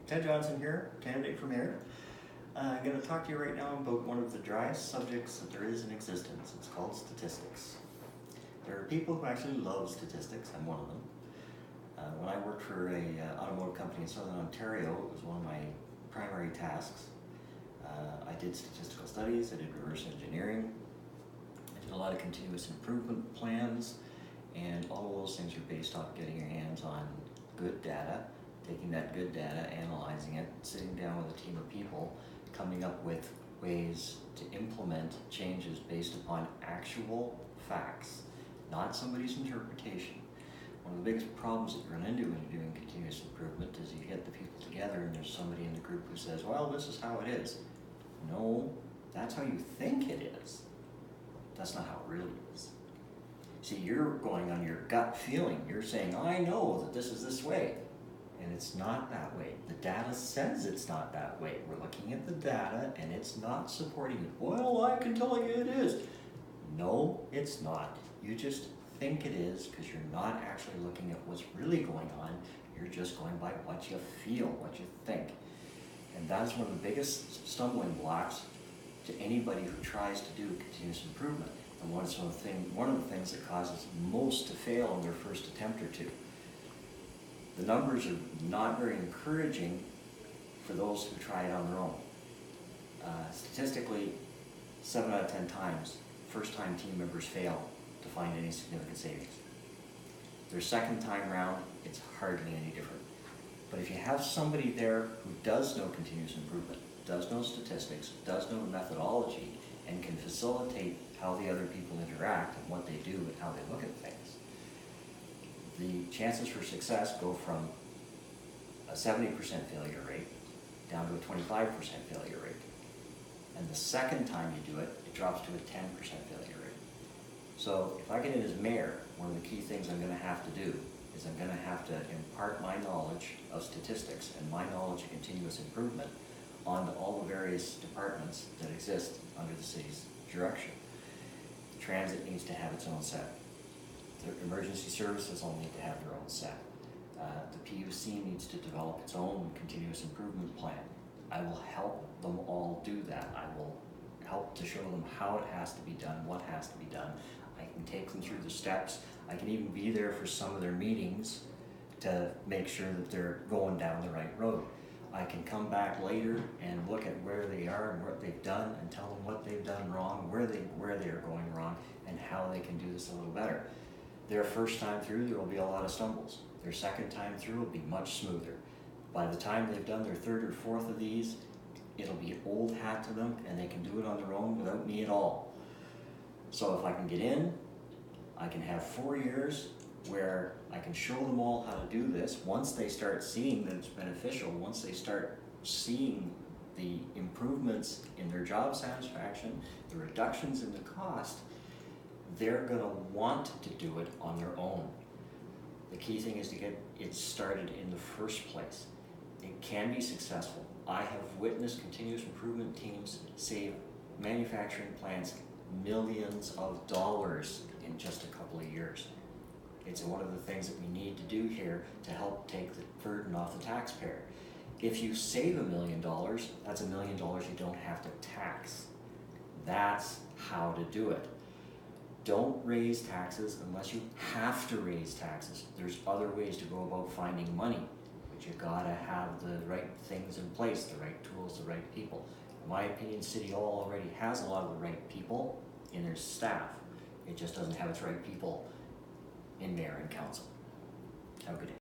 Ted Johnston here, candidate for mayor. I'm going to talk to you right now about one of the driest subjects that there is in existence. It's called statistics. There are people who actually love statistics. I'm one of them. When I worked for a automotive company in Southern Ontario, it was one of my primary tasks. I did statistical studies, I did reverse engineering, I did a lot of continuous improvement plans, and all of those things are based off getting your hands on good data, taking that good data, analyzing it, sitting down with a team of people, coming up with ways to implement changes based upon actual facts, not somebody's interpretation. One of the biggest problems that you run into when you're doing continuous improvement is you get the people together and there's somebody in the group who says, well, this is how it is. No, that's how you think it is. That's not how it really is. See, you're going on your gut feeling. You're saying, I know that this is this way. And it's not that way. The data says it's not that way. We're looking at the data and it's not supporting it. Well, I can tell you it is. No, it's not. You just think it is because you're not actually looking at what's really going on. You're just going by what you feel, what you think. And that is one of the biggest stumbling blocks to anybody who tries to do continuous improvement. And one of the things that causes most to fail in their first attempt or two. The numbers are not very encouraging for those who try it on their own. Statistically, 7 out of 10 times, first-time team members fail to find any significant savings. Their second time round, it's hardly any different. But if you have somebody there who does know continuous improvement, does know statistics, does know the methodology, and can facilitate how the other people interact and what they do and how they look at things, the chances for success go from a 70% failure rate down to a 25% failure rate. And the second time you do it, it drops to a 10% failure rate. So if I get in as mayor, one of the key things I'm going to have to do is I'm going to have to impart my knowledge of statistics and my knowledge of continuous improvement onto all the various departments that exist under the city's direction. Transit needs to have its own set. The emergency services all need to have their own set. The PUC needs to develop its own continuous improvement plan. I will help them all do that. I will help to show them how it has to be done, what has to be done. I can take them through the steps. I can even be there for some of their meetings to make sure that they're going down the right road. I can come back later and look at where they are and what they've done and tell them what they've done wrong, where they are going wrong, and how they can do this a little better. Their first time through, there will be a lot of stumbles. Their second time through will be much smoother. By the time they've done their third or fourth of these, it'll be old hat to them and they can do it on their own without me at all. So if I can get in, I can have 4 years where I can show them all how to do this. Once they start seeing that it's beneficial, once they start seeing the improvements in their job satisfaction, the reductions in the cost, they're going to want to do it on their own. The key thing is to get it started in the first place. It can be successful. I have witnessed continuous improvement teams save manufacturing plants millions of dollars in just a couple of years. It's one of the things that we need to do here to help take the burden off the taxpayer. If you save $1 million, that's $1 million you don't have to tax. That's how to do it. Don't raise taxes unless you have to raise taxes. There's other ways to go about finding money, but you gotta have the right things in place, the right tools, the right people. In my opinion, City Hall already has a lot of the right people in their staff. It just doesn't have its right people in mayor and council. Have a good day.